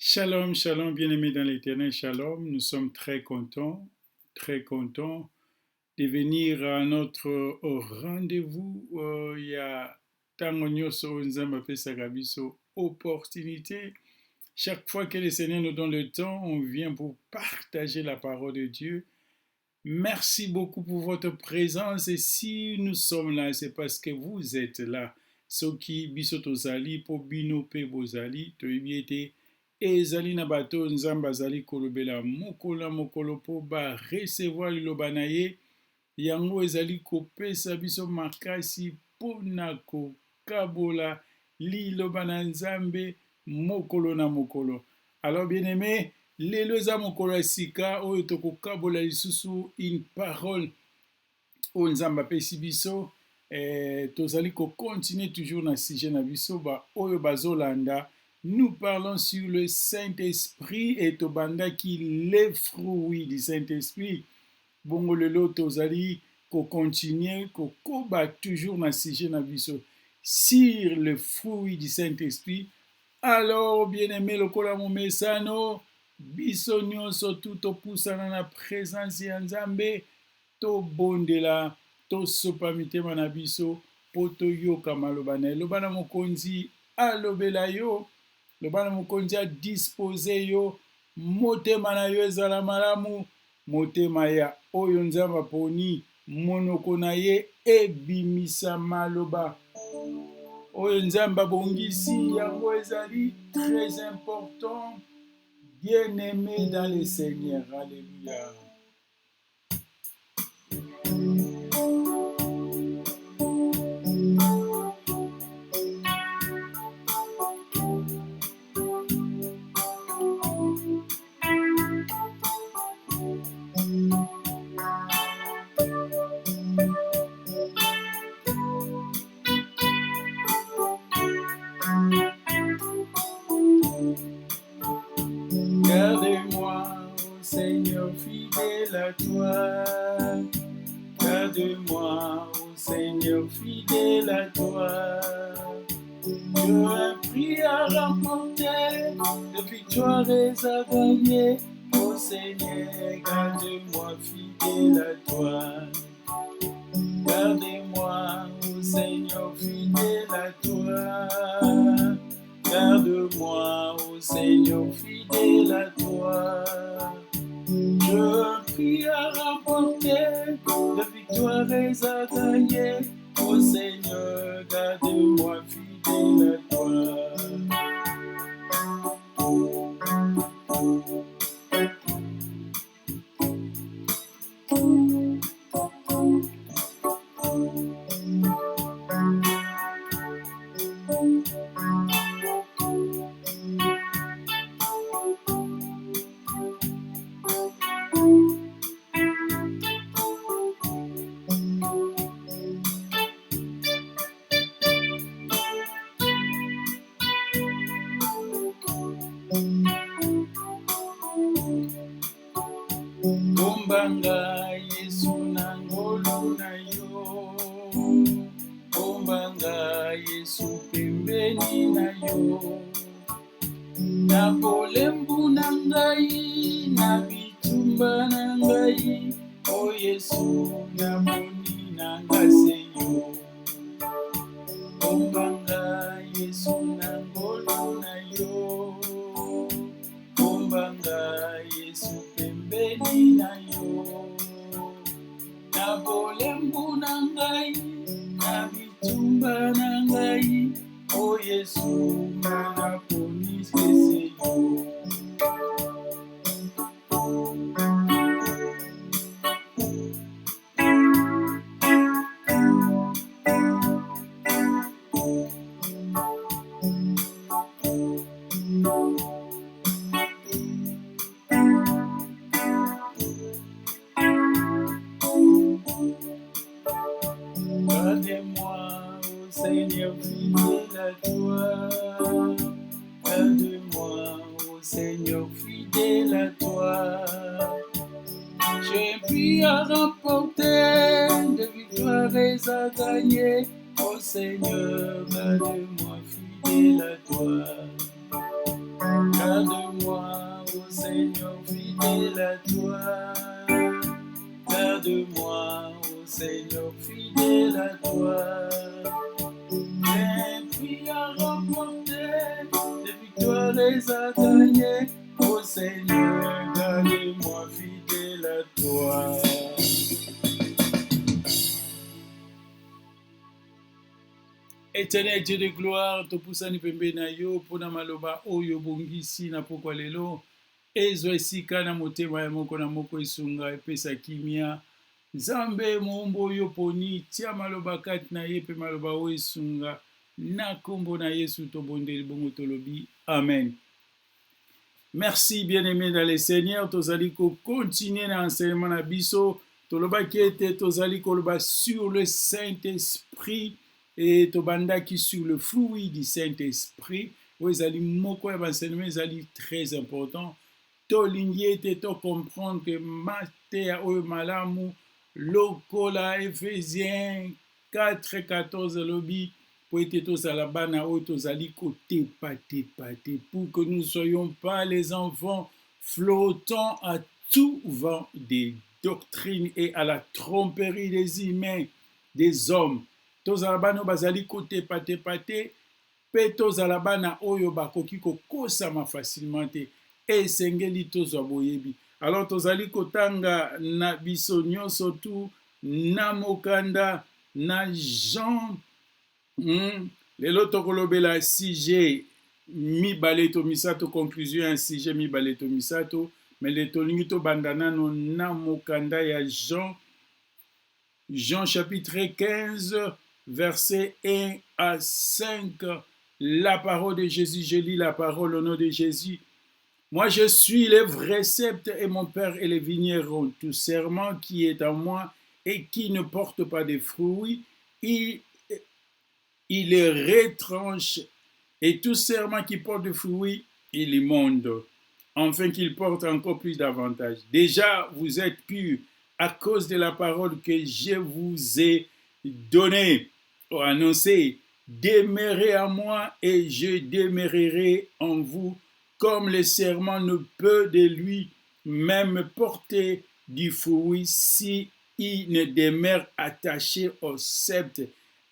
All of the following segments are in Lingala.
Shalom, shalom, bien-aimés dans l'Éternel, shalom. Nous sommes très contents de venir à notre rendez-vous. Il y a tango nyonso nzambe apesaka biso opportunité. Chaque fois que le Seigneur nous donne le temps, on vient pour partager la parole de Dieu. Merci beaucoup pour votre présence et si nous sommes là, c'est parce que vous êtes là. Soki biso tozali po bino pe bozali, toyebi ete ezali na bato nzambe azali kolobela mokolo na mokolo po ba recevoir liloba na ye, yango ezali kopesa biso makasi mpona kokabola liloba na nzambe mokolo na mokolo. Alors bien-aimé, lelo eza mokolo ya sika oyo tokokabola lisusu une parole oyo nzambe apesi biso. Tozali continuer toujours na sujet na biso ba oyo bazolanda. Nous parlons sur le Saint-Esprit et tobandaki les fruits du Saint-Esprit. Bongo lelo tozali continuer kokoba toujours na sujet na biso sur le fruit du Saint-Esprit. Alors bien-aimé lokola momesano biso nyonso tout topusana na présence ya Nzambe tobondela tosopa mitema na biso po toyoka maloba na ye. Loba na mokonzi alobela yo, loba na mokonzi adispose yo, motema na yo ezala malamu, motema ya oyo nzambe aponi monoko na ye ebimisa maloba oyo nzambe abongisi, yango ezali très important. Bien-aimé dans le Seigneur, alléluia. Garde-moi, ô Seigneur, fidèle à toi. Garde-moi, ô Seigneur, fidèle à toi. Je un prix à remporter, de victoires à gagner. Ô Seigneur, garde-moi, fidèle à toi. Garde-moi, ô Seigneur, fidèle à toi. Garde-moi, ô Seigneur, fidèle à toi. Je prie à remporter, de victoires à gagner. Ô Seigneur, garde-moi, fidèle à toi. Ombanga Yesu na ngolo na yo, ombanga Yesu pembeni na yo, na bolembu na ngai, na bitumba na ngai, o Yesu na moni na ngase yo. Ombanga Yesu na ngolo na yo, ombanga Yesu pembeni na yo, na bolembu na ngai, na bitumba na ngai, o Yesu na poni pese yo. Garde-moi, ô Seigneur, fidèle à toi. Garde-moi, ô Seigneur, fidèle à toi. J'ai pris à remporter, de victoires à gagner. Ô Seigneur, garde-moi, fidèle à toi. Garde-moi, les a gagnés. Oh Seigneur, garde-moi fidèle à toi. Éternel Dieu de gloire, topusani pembe na yo, pona maloba oyo bongisi na pokwa lelo. Ezwa esika na motema ya moko na moko esunga epesa kimia. Nzambe moumbo oyo poni, tia maloba kati na ye pe maloba oyo esunga. Na kombo na Yesu tobondeli bongo tolobi. Amen. Merci bien-aimés dans le Seigneur. Tozali ko continuer na enseignement na biso. Toloba ki ete tozali koloba sur le Saint-Esprit. Et tobandaki sur le fruit du Saint-Esprit. Ezali moko ya enseignement ezali très important. Tolingi ete to comprendre que Matthieu oyo malamu lokola Ephésiens 4:14 lobi po ete tozala bana oyo tozali kotepa pour que nous ne soyons pas les enfants flottants à tout vent des doctrines et à la tromperie des humains, des hommes. Tozala bana bazali kotepa pe tozala bana oyo bakoki kokosama facilement te. Esengeli tozwa boyebi. Alors tozali kotanga na biso nyonso tu na mokanda na Jean lelo tokolobela sujet mibale to misato, conclusion ya sujet mibale to misato, mais le tolingi to bandana no na mokanda ya Jean chapitre 15 verset 1 à 5. La parole de Jésus, je lis la parole au nom de Jésus. Moi, je suis le vrai sceptre et mon Père est le vigneron. Tout serment qui est en moi et qui ne porte pas de fruits, il le retranche. Et tout serment qui porte de fruits, il immonde, afin qu'il porte encore plus d'avantages. Déjà, vous êtes purs à cause de la parole que je vous ai donnée, annoncée. Demeurez en moi et je demeurerai en vous. Comme le serment ne peut de lui-même porter du fruit si il ne demeure attaché au sceptre.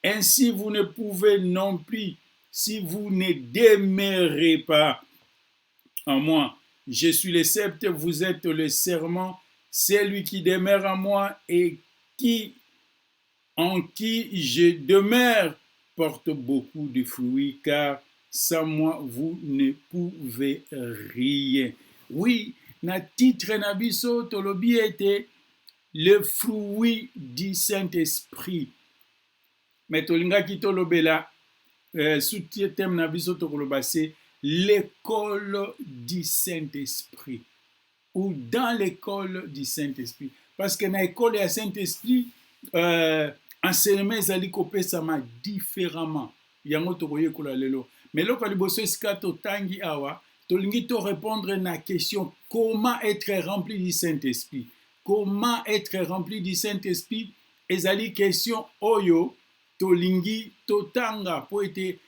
Ainsi vous ne pouvez non plus si vous ne demeurez pas en moi. Je suis le sceptre, vous êtes le serment. Celui qui demeure en moi et en qui je demeure porte beaucoup de fruits, car sans moi, vous ne pouvez rien. Oui, na titre na biso tolobi ete le fruit du Saint-Esprit. Mais tolingaki tolobela sous-thème na biso tokoloba c'est l'école du Saint-Esprit ou dans l'école du Saint-Esprit. Parce que na école ya Saint-Esprit enseignement ezali kopesama différemment. Yango tokoyekola lelo. Mais là, quand vous tangi awa, tolingi to répondre à la question comment être rempli du Saint-Esprit. Comment être rempli du Saint-Esprit? Ezali question oyo tolingi totanga po ete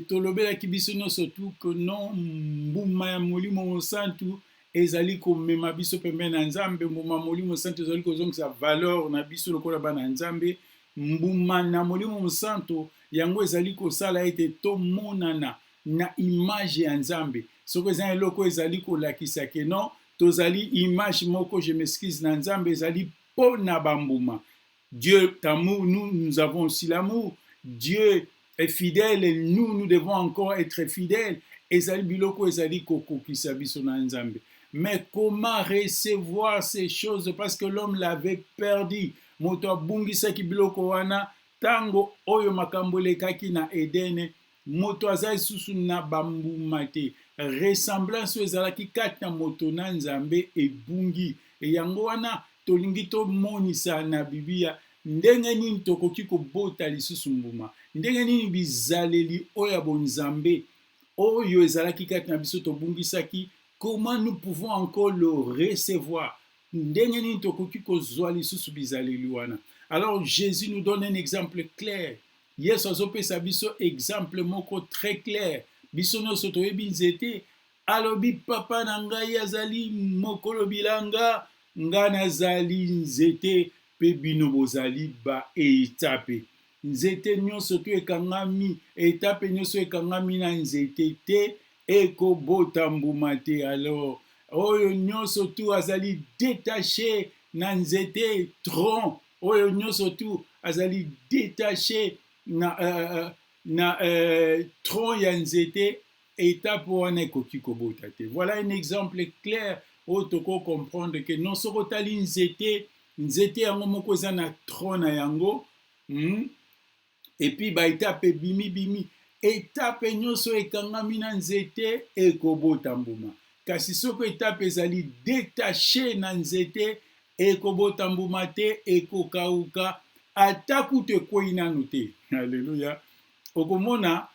tolobela kibiso surtout que non mbuma ya molimo santu ezali komema biso pembe na Nzambe. Mbuma molimo santu ezali kozongisa valeur na biso lokola bana Nzambe. Mbuma na molimo santu yango ezali kosala ete tomonana na image ya Nzambe. Soko ezali eloko ezali kolakisa ke non tozali image moko, je m'excuse, na Nzambe ezali po na bambuma. Dieu est amour, nous avons aussi l'amour. Dieu est fidèle et nous devons encore être fidèles. Ezali biloko ezali kokokisa biso na Nzambe. Mais comment recevoir ces choses? Parce que l'homme l'avait perdu. Moto abungisaki biloko wana tango oyo makambo lekaki na Edene, moto azali susu na bambuma te. Ressemblance ezalaki kati na moto na Nzambe ebungi. E yango wana tolingi tomonisa na Biblia ndenge nini tokoki kobota lisusu mbuma, ndenge nini bizaleli oyo bonzambe oyo ezalaki kati na biso tobungisaki, comment nous pouvons encore le recevoir, ndenge nini tokoki kozwa lisusu bizaleli wana. Alors Jésus nous donne un exemple clair. Yesu azopesa biso exemple moko très clair. Biso nyonso toyebi nzete alobi papa na ngai azali mokolo bilanga, nga nazali nzete pe bino bozali ba etape. Nzete nyonso to ekangami, etape nyonso ekangami na nzete te, ekobota mbuma te. Alors oyo nyonso tu azali détaché na nzete tronc, oyo nyonso tu azali détaché na tronc ya nzete, étape wana ekoki kobota te. Voilà un exemple clair oyo toko comprendre que non soko otali nzete yango moko eza na tronc na yango, et puis baetape bimi etape nyonso ekangami na nzete ekobota mbuma. Kasi soko etape ezali détaché na nzete ekobota mbuma te, ekokauka ata kutu ekwei nanu te. Alléluia. okomona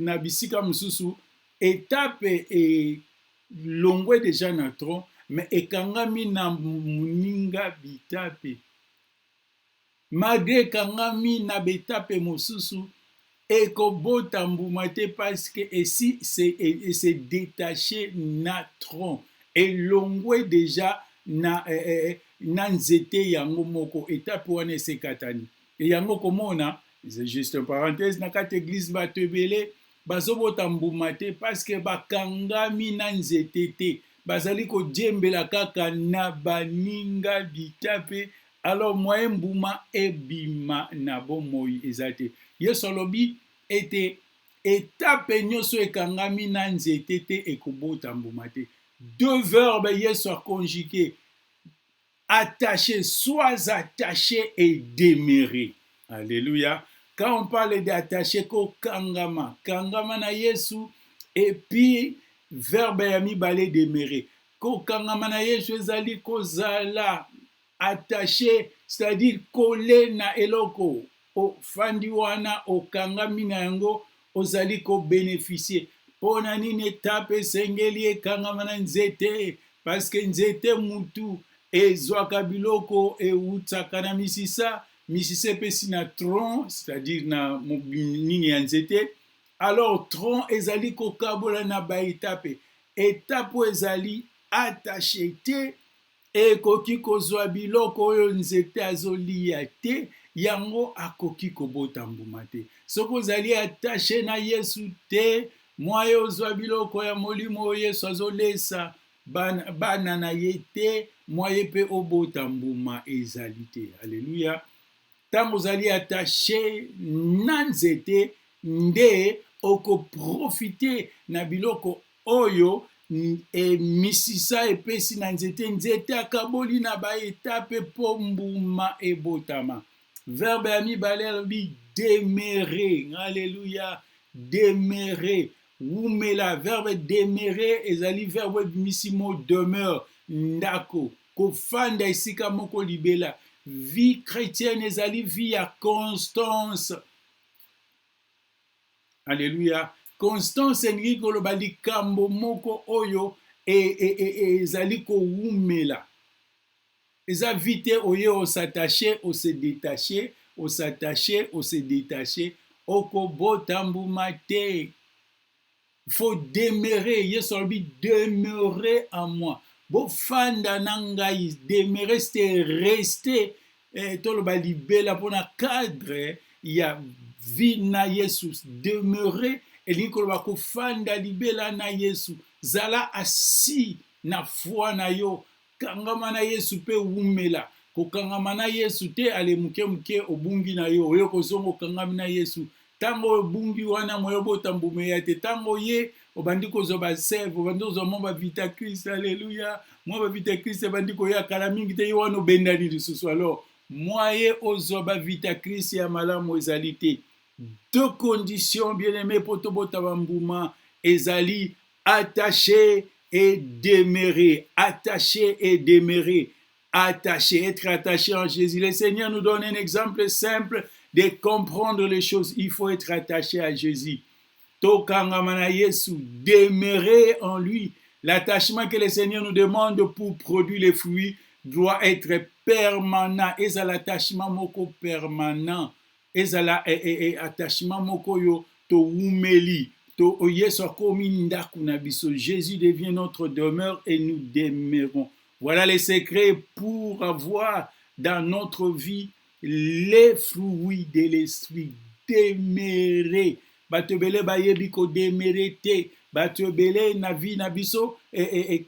na bisika mosusu etape elongwe deja na tronc, mais ekangami na moninga bitape. Malgré ekangami na betape mosusu ekobota mbuma te, parce que esi c'est détaché na tronc, elongwe deja na nzete yango moko, etape wana esekatani. E yango komona, c'est juste une parenthèse, na kati église bato ebele bazobota mbuma te parce que bakangami na nzete te, bazali kodiembela kaka na baninga bitape. Alors moyen mbuma ebima na bomoi eza te. Yesu alobi ete etape nyonso ekangami na nzete te ekobota mbuma te. Deux verbes Yesu a conjugué: attaché, sois attaché et demeuré. Alléluia. Quand on parle d'attaché, kangama na Yesu, et puis verbe ya mibale demeurer. Kangama na Yesu ezali kozala attaché, c'est-à-dire collé na eloko ofandi wana okangami na yango, ozali ko bénéficier. Pona nini etape esengeli ekangama na nzete? Parce que nzete mutu ezwaka biloko eutaka na misisa epesi na tronc, c'est-à-dire na nini ya nzete. Alors tronc ezali kokabola na baetape, etape ezali attaché te, ekoki kozwa biloko oyo nzete azolia te, yango akoki kobota mbuma te. Soki ozali attaché na Yesu te, mwaye ozwa biloko ya molimo oyo Yesu azolesa bana na ye te, mwaye pe obota mbuma ezali te. Alléluia. Tango ozali attaché na nzete, nde okoprofite na biloko oyo misisa epesi na nzete, nzete akaboli na baetape po mbuma ebotama. Verbe ya mibale alobi demeurer. Alléluia. Demeurer. Wumela. Verbe demeurer ezali verbe misimo demeure, ndako, kofanda esika moko libela. Vie chrétienne ezali vie ya constance. Alléluia. Constance elingi koloba likambo moko oyo ezali kowumela. Eza vite oye s'attacher, se détacher, s'attacher, se détacher, okobota mbuma te. Il faut demeurer. Yesu alobi demeurer en moi. Bofanda na ngai, demeurer c'est rester. Toloba libela pona cadre ya vie na Yesu. Demeurer elingi koloba kofanda libela na Yesu. Zala assis na foi na yo. Kangama na Yesu pe wumela. Kokangama na Yesu te ale muke obungi na yo. Oyo kozongo kangami na Yesu. Tango obungi wana moyo bota mbume ya te. Tango ye obandi kozoba save, obandi kozoba mwa vita Christ. Alléluia. Mwa vita Christ obandi koya kala mingi te yo wana obendani lisusu. Alors moye ozoba vita Christ ya malamu ezali te. Deux conditions bien-aimés pour tobota mbuma ezali attaché et demeurer. Attaché et demeurer. Attaché, être attaché en Jésus. Le Seigneur nous donne un exemple simple de comprendre les choses. Il faut être attaché à Jésus. Tokangamana Yesu, demeurer en lui. L'attachement que le Seigneur nous demande pour produire les fruits doit être permanent. Et ça l'attachement moko permanent. Et ça l'attachement moko yo to umeli. Jésus devient notre demeure et nous demeurons. Voilà les secrets pour avoir dans notre vie les fruits de l'esprit. Demeurer. bato ebele bayebi kodemere te, bato ebele na vie na biso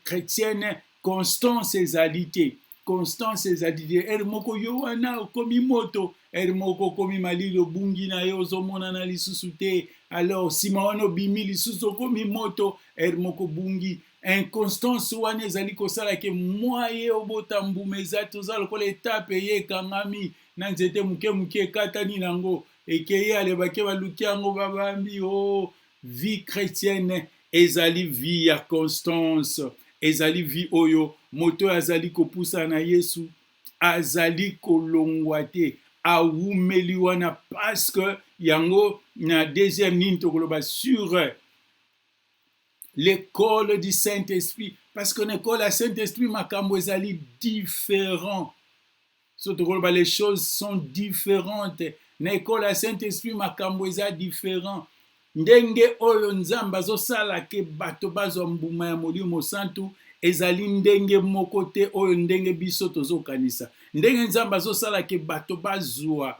chrétienne constance ezali te. Constance ezali te, ere moko yo wana okomi moto, ere moko okomi malili obungi na yo ozomonana lisusu te, alors nsima wana obimi lisusu okomi moto, ere moko bungi. Inconstance wana ezali kosala ke mwa ye obota mbuma eza toza lokola etape ye ekangami na nzete muke muke ekatani nango ekeye alebake baluki yango babambi. Oh, vie chrétienne ezali vie ya constance, ezali vie oyo moto azali kopusa na Yesu azali kolongwa te, awumeli wana, parce que yango na deuxième ligne tokoloba sur l'école du Saint-Esprit, parce que l'école du Saint-Esprit makambo ezali différent. Surtout les choses sont différentes. L'école du Saint-Esprit makambo ezali différent. Ndenge oyo nzambe azosala ke bato bazwa mbuma ya molimo santu ezali ndenge moko te oyo ndenge biso tozokanisa. Ndenge nzambe azosala ke bato bazwa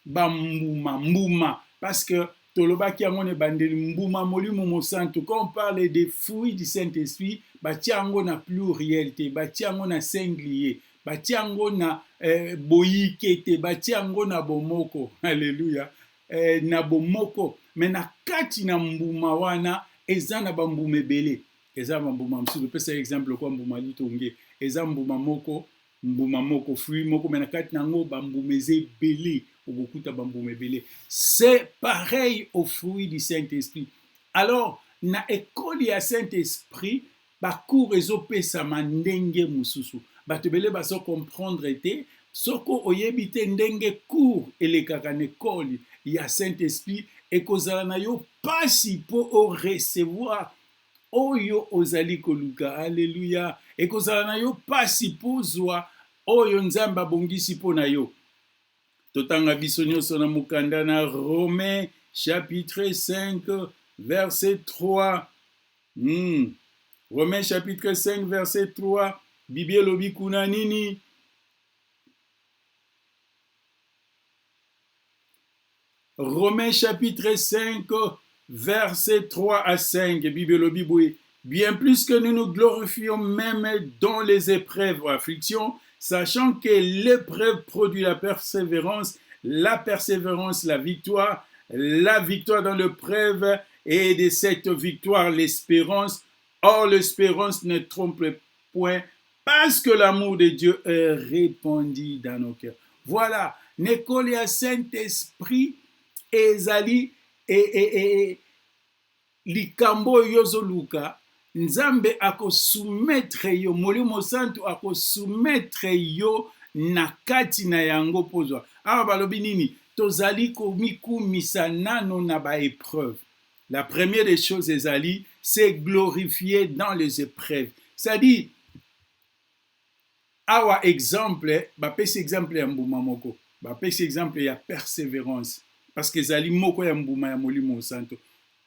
mbuma, parce que tolobaki yango ne bandeli mbuma molimo mosantu. Quand on parle des fruits du Saint-Esprit, batia yango na plurialité, batia yango na singulier, batia yango na boyike te, batia yango na bomoko. Alléluia. Na bomoko. Mais na kati na mbuma wana eza na bambuma ebele. Eza bambuma msusu, pesa exemple kwa mbuma litonge. Eza mbuma moko, fruit moko, mais na kati nango bambuma ebele. C'est pareil au fruit du Saint-Esprit. Alors, na école ya Saint-Esprit, bakour ezopesama ndenge mususu. Bato bele baso comprendre te, soko oyebite ndenge cour elekaka na école ya Saint-Esprit, ekozala na yo pasi po o recevoir oyo ozali koluka. Alléluia. Ekozala na yo pasi po zwa oyo nzambe abongisi po na yo. Totanga biso nyonso na mukanda na Romains chapitre 5 verset 3. Romains chapitre 5 verset 3. Biblia lobi kuna nini? Romains chapitre 5 verset 3 à 5. Biblia lobi boui. Bien plus que nous nous glorifions même dans les épreuves ou afflictions, sachant que l'épreuve produit la persévérance la victoire dans l'épreuve, et de cette victoire l'espérance. Or l'espérance ne trompe point, parce que l'amour de Dieu est répandu dans nos cœurs. Voilà, l'école ya Saint-Esprit ezali likambo yozoluka. Nzambe akosoumettre yo, molimo santu akosoumettre yo na kati na yango pozwa. Awa balobi nini? Tozali komikumisa nano na ba épreuve. La première des choses ezali, c'est glorifier dans les épreuves. C'est-à-dire, awa exemple, bapesi exemple ya mbuma moko, bapesi exemple ya persévérance, parce que ezali moko ya mbuma ya molimo santu.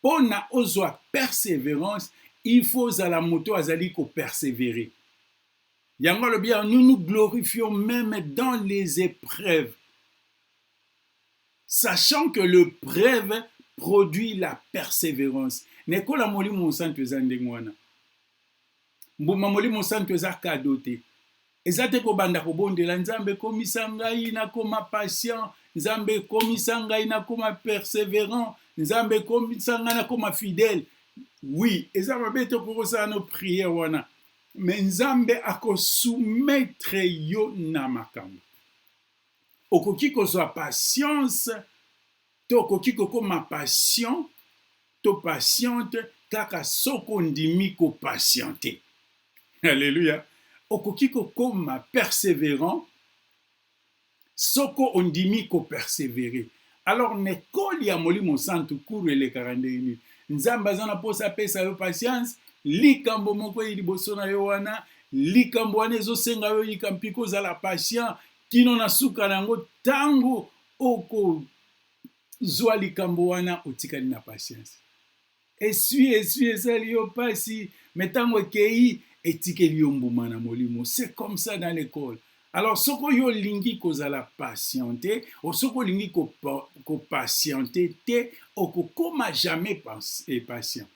Pona ozwa persévérance, il faut à la moto azali ko persévérer. Yango le bien, nous nous glorifions même dans les épreuves, sachant que l'épreuve produit la persévérance. Nekola molimo santu eza ndengwana. Mbuma molimo santu eza kadote. Ezate ko banda ko bondela nzambe komisa ngai na koma patient, nzambe komisa ngai na koma persévérant, nzambe komisa ngai na koma fidèle. Oui, eza mabeto kokosa no prière wana. Mais nzambe akosoumettre yo na makambo. Okoki kozwa patience, to okoki kokoma patient, to patiente, kaka soko ndimi ko patienter. Alléluia. Okoki kokoma persévérant, soko ondimi ko persévérer. Alors nekoli ya molimo santu kuru ele 42 minutes. Nzambe azana posa pesa yo patience, likambo moko liboso na yo wana, likambo wana ezosenga yo likampiko zala patient, kino na suka nango tango oko zwa likambo wana otikali na patience. Esui esali yo pasi, metango ekei etikeli yo mbuma na molimo. C'est comme ça dans l'école. Alors soki oyo olingi kozala patiente o soki olingi kopatiente te okokoma jamais patient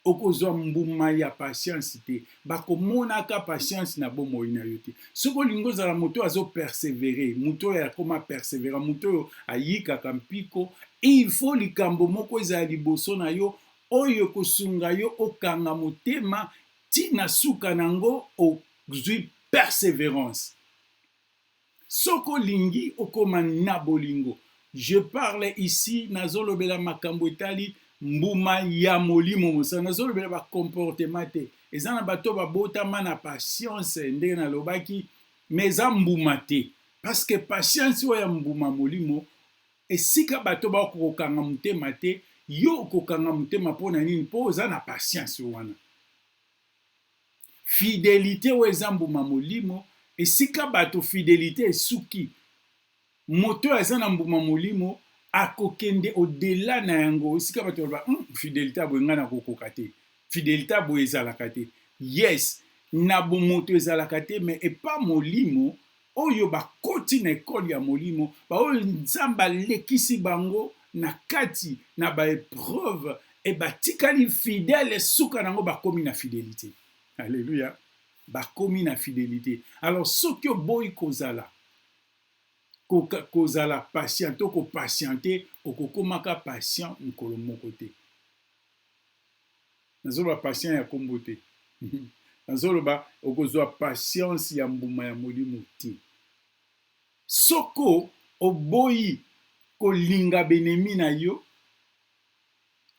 okozwa mbuma ya patience te bakomonaka patience na bomoi na yo te soki olingi ozala moto azopersevere moto oyo akoma persevera moto oyo ayikaka mpiko il faut likambo moko ezala liboso na yo oyo kosunga yo okanga motema tina suka nango ozwi persévérance soki olingi okoma na bolingo je parle ici nazolobela makambo etali mbuma ya molimo mosala nazolobela bacomportement te eza na bato babotama na patience ndenge nalobaki mais eza mbuma te parce que patience oyo ya mbuma molimo esika bato bakokokanga motema te yo okokanga motema mpo na nini mpo oza na patience wana fidélité oyo eza mbuma molimo esika bato fidélité esuki moto oyo aza na mbuma molimo akokende au-delà na yango esika bato baloba fidélité aboye ngai nakokoka te fidélité aboye ezalaka te yes na bomoto ezalaka te mais epa molimo oyo bakoti na ekole ya molimo baoyo nzambe alekisi bango na kati na baépreuve e batikali fidèle suka nango bakomi na fidélité alléluia bakomi na fidélité alors soki oboyi kozala patient to kopatiente okokomaka patient mokolo moko te nazoloba patient ya kombo te nazoloba okozwa patience ya mbuma ya molimo te soko oboyi kolinga benemi na yo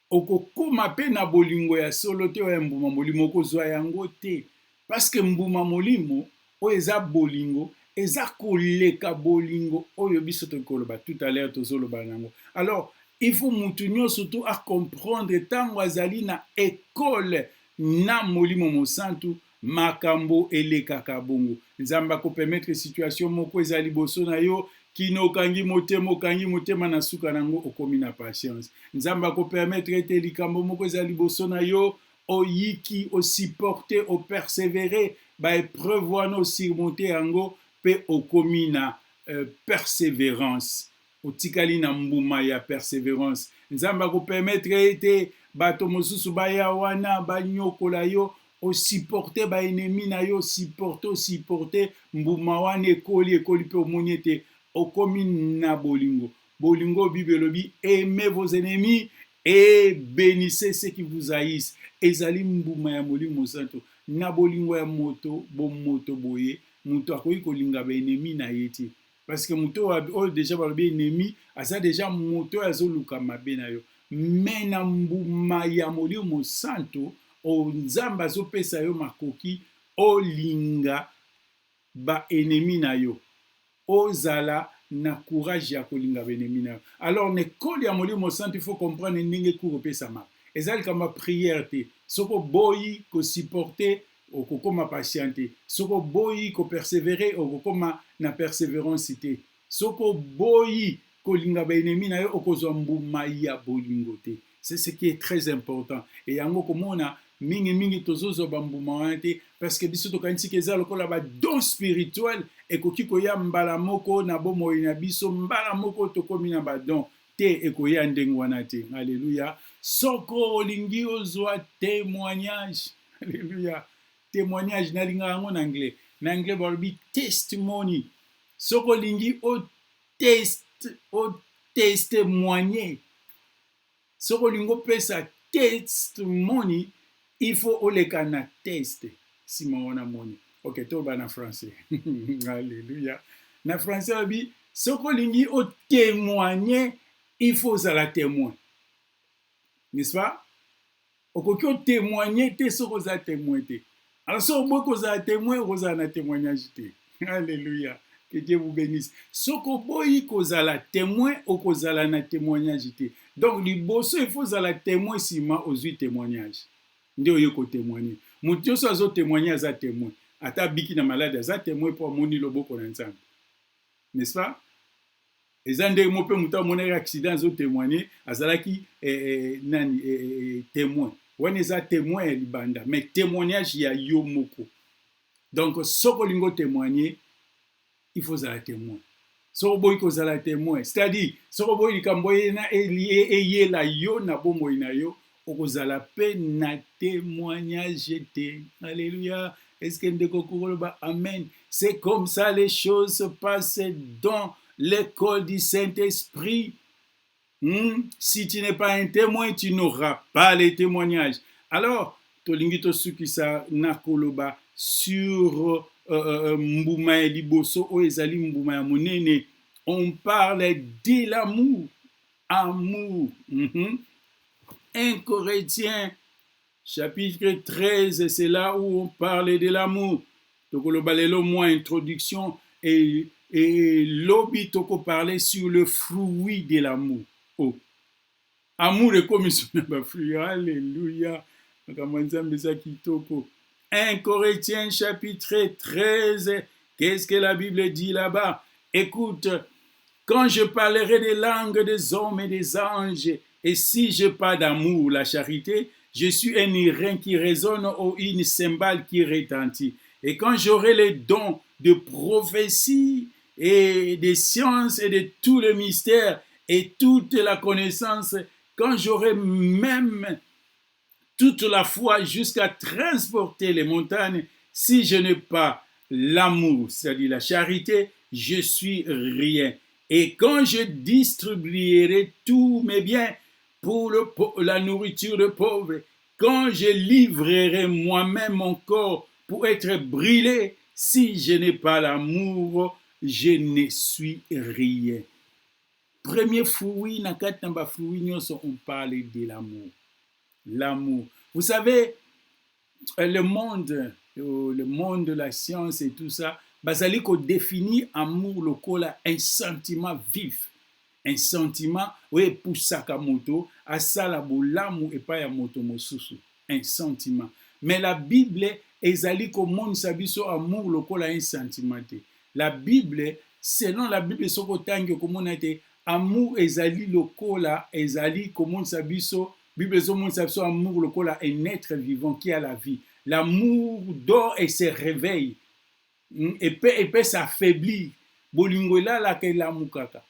okokoma mpe na bolingo ya solo te oyo mbuma molimo okozwa yango te parce mbuma molimo oyo eza bolingo eza koleka bolingo oyo biso tokoloba tout à l'heure tozoloba nango alors il faut mutu nyonso to acomprendre ntango azali na ekole na molimo mosantu makambo elekaka bongo nzambe akopermettre situation moko eza liboso na yo kino okangi motema na suka nango okomi na patience nzambe akopermettre ete likambo moko eza liboso na yo oyiki osupporte opersévere baépreuve wana osurmonte yango mpe okomi na persévérance otikali na mbuma ya persévérance nzambe akopermettre ete bato mosusu baya wana banyokola yo osupporte baennemi na yo osupporte mbuma wana ekoli mpe omoni ete okomi na bolingo bible elobi aimez vos ennemis et bénissez ceux qui vous haïssent ezali mbuma ya molimo santo na bolingo ya moto boye moto akoki kolinga baennemi na ye te parce que moto oyo déjà balobi ennemi aza déjà moto oyo azoluka mabe na yo me na mbuma ya molimo santo nzambe azopesa yo makoki olinga baennemi na yo ozala na courage ya kolinga baennemi na yo alors na ekole ya molimo santo il faut comprendre ndenge cour opesama eza likambo ya prière te soki oboyi kosupporte okokoma patiente soki oboyi kopersévere okokoma na persévérance te soki oboyi kolinga baennemi na yo okozwa mbuma ya bolingo te c'est ce qui est très important et yango komona mingi tozozwa bambuma wana te parce que biso tokanisiki eza lokola badon spirituel ekoki koya mbala moko na bomoi na biso mbala moko tokomi na badon te ekoya ndenge wana te alléluia soko olingi ozwa témoignage alléluia témoignage nalinga yango na anglais balobi testimony soko olingi otestémoigner soko olingi opesa testimony il faut oleka na test sima wana moni ok toba na français alléluia na français balobi soko olingi otémoigner il faut ozala témoin n'est-ce pas okoki otémoigner te soko oza témoin te alors soko oboyi kozala témoin okozala na témoignage te alléluia que Dieu vous bénisse soko oboyi kozala témoin okozala na témoignage te donc liboso il faut ozala témoin sima ozwi témoignage nde oyo kotémoigner moto nyonso azotémoigner aza témoin ata biki na malade aza témoin mpo amoni loboko na nzambe n'est-ce pas eza ndenge mo mpe moto amonaki accident azotémoigner azalaki témoin wana eza témoin ya libanda mais témoignage ya yo moko donc soki olingi otémoigner il faut être témoin. So boy ko zala témoin, c'est-à-dire so boy likambo na eye la yo na bombo na yo okozala pe na témoignage te. Alléluia. Est-ce que ndeko koloba amen? C'est comme ça les choses se passent dans l'école du Saint-Esprit. Si tu n'es pas un témoin, tu n'auras pas les témoignages. Alors, tolingi to sukisa na koloba sur mbuma ya liboso o ezali mbuma ya monene. On parle de l'amour. Amour. 1 Corinthiens chapitre 13, c'est là où on parle de l'amour. Donc, le balelo moins introduction et l'obi toko parler sur le fruit de l'amour. Oh. Amour est comme un fruit. Alléluia. 1 Corinthiens chapitre 13. Qu'est-ce que la Bible dit là-bas? Écoute, quand je parlerai des langues des hommes et des anges, et si je parle d'amour, la charité, je suis un irin qui résonne ou une cymbale qui retentit. Et quand j'aurai les dons de prophétie et des sciences et de tout le mystère et toute la connaissance, quand j'aurai même toute la foi jusqu'à transporter les montagnes, si je n'ai pas l'amour, c'est-à-dire la charité, je suis rien. Et quand je distribuerai tous mes biens pour la nourriture de pauvres, quand je livrerai moi-même mon corps pour être brûlé, si je n'ai pas l'amour, je ne suis rien. Premier fruit, on parle de l'amour. L'amour. Vous savez, le monde de la science et tout ça, basali ko définit amour lokola un sentiment vif. Un sentiment, oui, pour Sakamoto, à Salabolamu et pas à Moto Mosusu. Un sentiment. Mais la Bible, ezali ko mon sabiso amour lokola un sentiment. La Bible, selon la Bible, soko tangi ko mon ate amour ezali lokola ezali ko mon sabiso. Bible zo mon sabiso amour lokola un être vivant qui a la vie. L'amour dort et se réveille. Et peut s'affaiblir. Bolingo la ke la mukaka.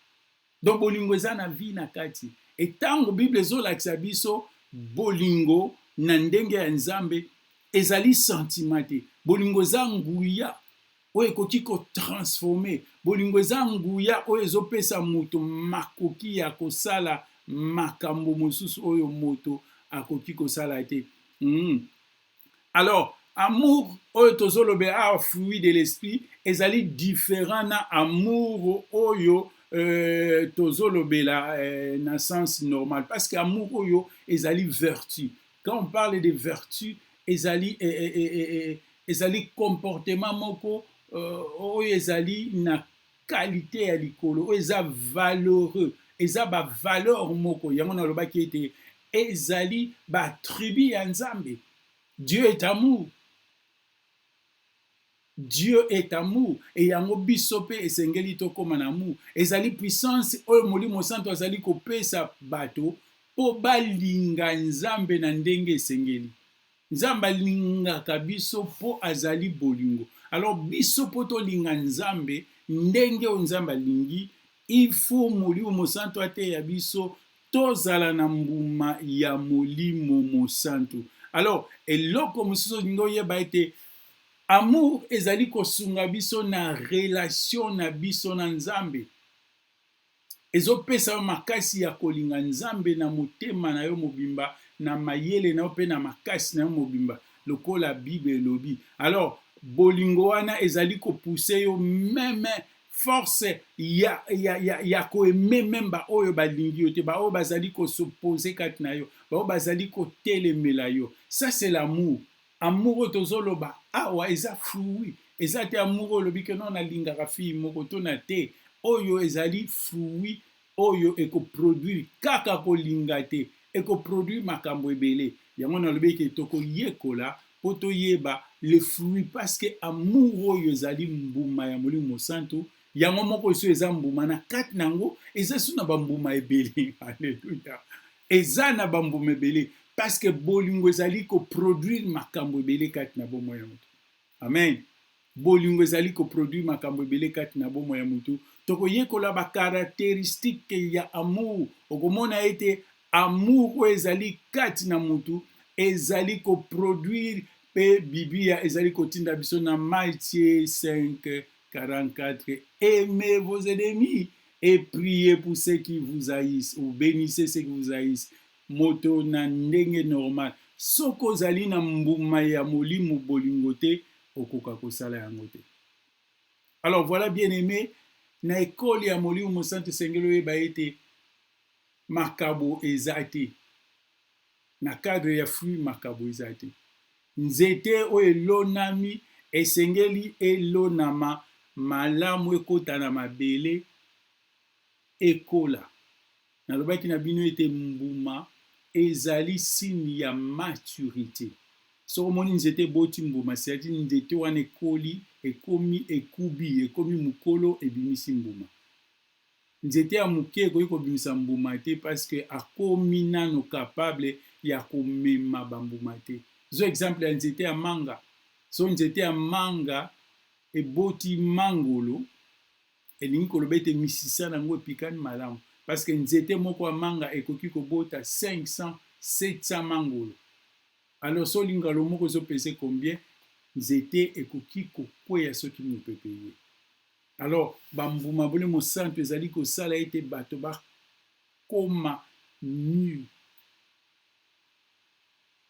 Donc bolingo za na vie na kati. Et tango Bible zo la biso bolingo na ndenge ya nzambe ezali sentimate. Bolingo za nguya o ekoki ko transformer. Bolingo za nguya o ezopesa mutu makoki ya kosala makambo mosusu oyo moto akoki kosala te. Alors amour oyo tozolobe a fruit de l'esprit ezali différent na amour oyo tozolobela na sens normal parce que amour oyo ezali vertu. Quand on parle de vertu ezali comportement moko oyo ezali na qualité ya likolo oyo eza valeureux eza ba valeur moko yango nalobaki ete ezali ba attribut ya Nzambe. Dieu est amour. Dieu est amour. Et yango bisope esengeli tokoma na amour. Ezali puissance oyo molimo santo azali kopesa bato po balinga Nzambe na ndenge esengeli. Nzambe alingaka biso po azali bolingo. Alors biso po tolinga Nzambe ndenge o Nzambe alingi, il faut molimo santo ate ya biso tozala na mbuma ya molimo mosanto. Alors eloko mosusu ningo yeba ete amour ezali kosunga biso na relation na biso na Nzambe. Ezopesa makasi ya kolinga Nzambe na motema na yo mobimba, na mayele na yo pe na makasi na yo mobimba. Lokola Bible elobi. Alors, bolingo wana ezali ko pousser yo même force ya ko aimer même ba oyo balingi yo te, ba oyo bazali ko s'opposer kati na yo, ba oyo bazali ko telemela yo. Ça c'est l'amour. Amour tozoloba awa eza fruit. Eza te amour lobi ke non alingaka fi moko to na te. Oyo ezali fruit oyo eko produire kaka kolinga te. Eko produire makambo ebele. Yango na lobi ke toko yekola poto yeba le fruit parce que amour oyo ezali mbuma ya molimo santo. Yango moko so eza mbuma na kati nango eza suna ba mbuma ebele. Alléluia. Eza na ba mbuma ebele. Parce que bolingo ezali ko produire makambo ebele kati na bomo ya moto. Amen. bolingo ezali koproduire makambo ebele kati na bomoi ya mutu. Tokoyekola bakarakteristike ya amour. Okomona ete amour oyo ezali kati na mutu ezali koproduire pe Biblia ezali kotinda biso na Matthieu 5:44. Aimez vos ennemis et priez pour ceux qui vous haïssent, ou bénissez ceux qui vous haïssent. Moto na ndenge normal. Soko ozali na mbuma ya molimo bolingo te, okoka kosala yango te. Alors voilà, bien aimé, na ekole ya molimo mosantu esengeli oyeba ete makabo eza te. Na cadre ya fruit makabo eza te. Nzete oyo elonami esengeli elonama malamu ekota na mabele ekola. Nalobaki na bino ete mbuma ezali signe ya maturité. So omoni nzete boti mbuma, c'est-à-dire nzete wana ekoli, ekomi mukolo ebimisi mbuma. Nzete ya muke ekoki kobimisa mbuma te parce que akomi nano capable ya komema bambuma te. Zo exemple ya nzete ya manga. So nzete ya manga eboti mangolo, elingi koloba ete misisa nango epikani malamu. Parce que nzete moko ya manga ekoki kobota 500, 700 mangolo. Alors so lingalo moko zo pese combien? Nzete ekoki kokweya soki mopepe ye. Alors bambuma bole mosantu ezali kosala ete bato bakoma mûr.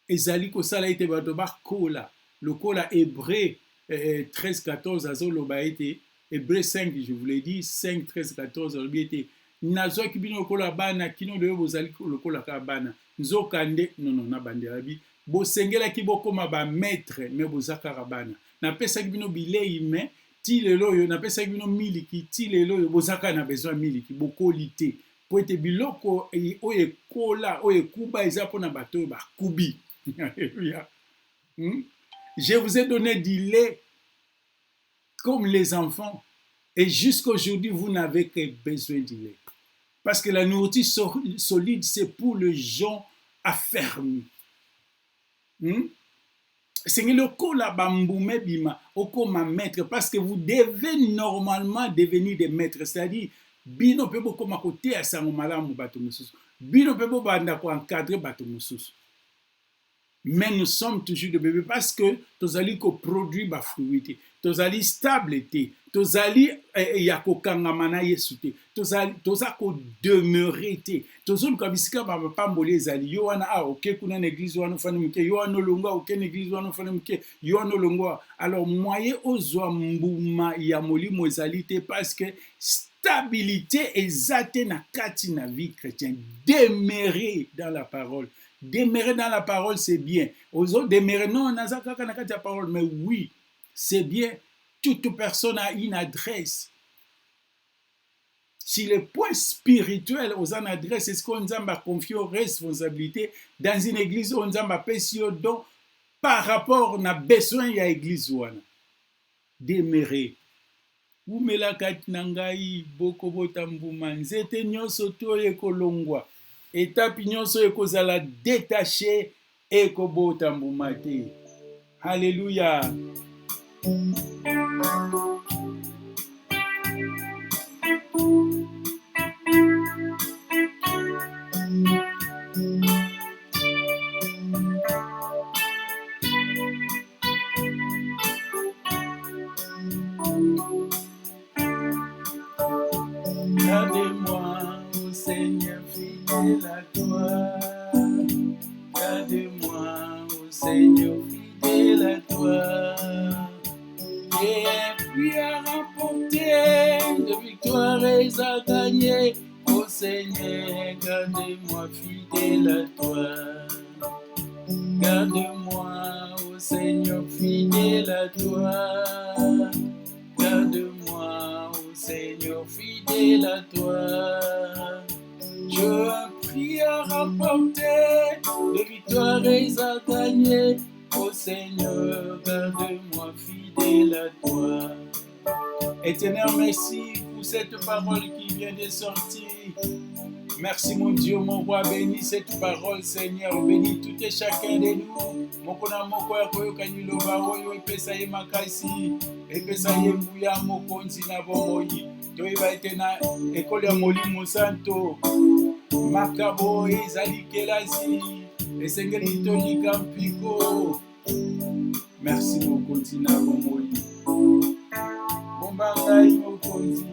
Ezali kosala ete bato bakola. Lokola Hébreu 13-14 azoloba ete, Hébreu 5 je vous l'ai dit, 5-13-14 alobi ete nazwaki bino lokola bana kino lelo bozali lokola ka bana. Nzokande non na bandela bi bosengelaki bokoma ba maître mais bozaka bana. Napesaki bino bilei mais ti lelo yo napesaki bino miliki ti lelo yo bozaka na besoin miliki bokoli te. Po ete biloko oyo ekola oyo ekuba eza mpona bato oyo bakubi. Alléluia. Je vous ai donné du lait comme les enfants et jusqu'à aujourd'hui vous n'avez que besoin du lait. Parce que la nourriture solide c'est pour les gens affermis. C'est le kola bamboume bima okoma maître parce que vous devez normalement devenir des maîtres, c'est-à-dire bino pe bokoma kote ya sango malamu bato mosusu, bino pe bobanda ko encadrer bato mosusu. Mais nous sommes toujours des bébés parce que tozali ko produire ba fruité, tozali stable te, tozali ya ko kangama na Yesu te, toza ko demeurer te, tozolu ka bisika ba pamboli ezali yo wana OK kuna na église wana fana muke yo wana longa OK na église wana fana muke yo wana longa. Alors moyen ozwa mbuma ya molimo ezali te parce que stabilité ezate na kati na vie chrétienne. Demeurer dans la parole. Demeurer dans la parole, c'est bien. Aux autres, demeurer, non, on a ça quand on a la parole, mais oui, c'est bien. Toute personne a une adresse. Si le point spirituel aux en adresse, est-ce qu'on a confié aux responsabilités dans une église, on a payé donc par rapport à besoin de l'église. Demeurer. Vous me la katnangai, boko botambuma, nzete nyoso to ekolongwa. Étape nyonso ekozala détaché ekobota mbuma te. Alléluia. Gardez-moi, ô Seigneur, fidèle à toi. Gardez-moi, ô Seigneur, fidèle à toi. J'ai un prix à remporter, de victoires à gagner. Ô Seigneur, gardez-moi fidèle à toi. Garde-moi, ô Seigneur, fidèle à toi. Garde-moi, ô Seigneur, fidèle à toi. Je prie à remporter, de victoires à gagner. Ô Seigneur, garde-moi fidèle à toi. Éternel, merci pour cette parole qui vient de sortir. Merci mon Dieu, mon roi, bénis cette parole, Seigneur, bénis tout et chacun de nous. Mokona moko ya koyoka liloba oyo epesa ye makasi, epesa ye nguya mokonzi na bomoi. Toyeba ete na ekolo ya Molimo Santo, makabo ezali kelasi, esengeli tonika mpiko. Merci mokonzi na bomoi. Bomba ngai mokonzi.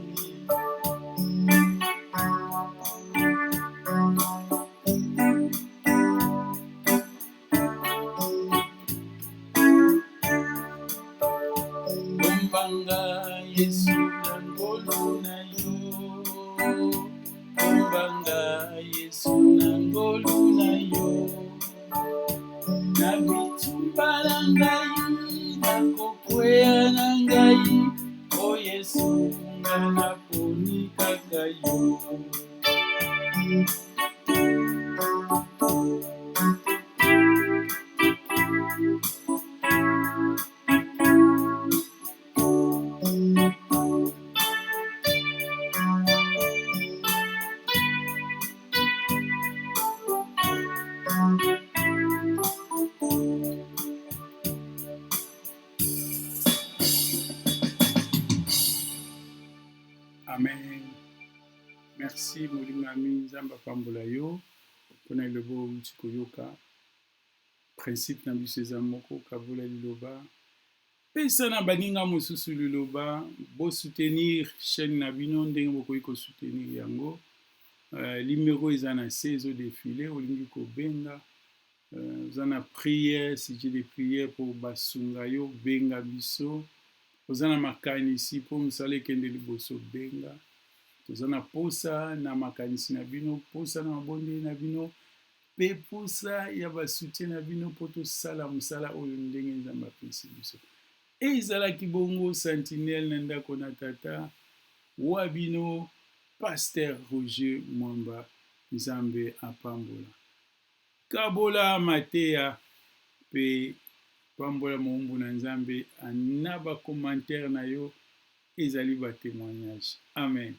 Bombanga Yesu na ngolu na yo. Bombanga Yesu na ngolu na yo. Na bitumba na ngai, na kokwea na ngai, o Yesu nga naponi kaka yo. Amen. Merci Molimo Ami Nzambe apambola yo mpona liloba outi koyoka. Principe na biso eza moko, kabola liloba. Pesa na baninga mosusu liloba, soutenir chaîne na bino ndenge bokoki kosoutenir yango. Numéro eza na se ezodefile, olingi kobenga. Oza na prière, sujet de prière pour basunga yo, benga biso. Oza na makanisi mpo mosala ekende liboso, benga. Toza na posa na makanisi na bino, posa na mabondeli na bino, pe posa ya basoutien na bino mpo tosala mosala oyo ndenge Nzambe apesi biso. Ezalaki bongo sentinelle na ndako na tata wa bino Pasteur Roger Mwamba, Nzambe apambola. Kabola mateya pe pambola moumbu na Nzambe, na ba commentaire na yo ezali ba témoignage. Amen.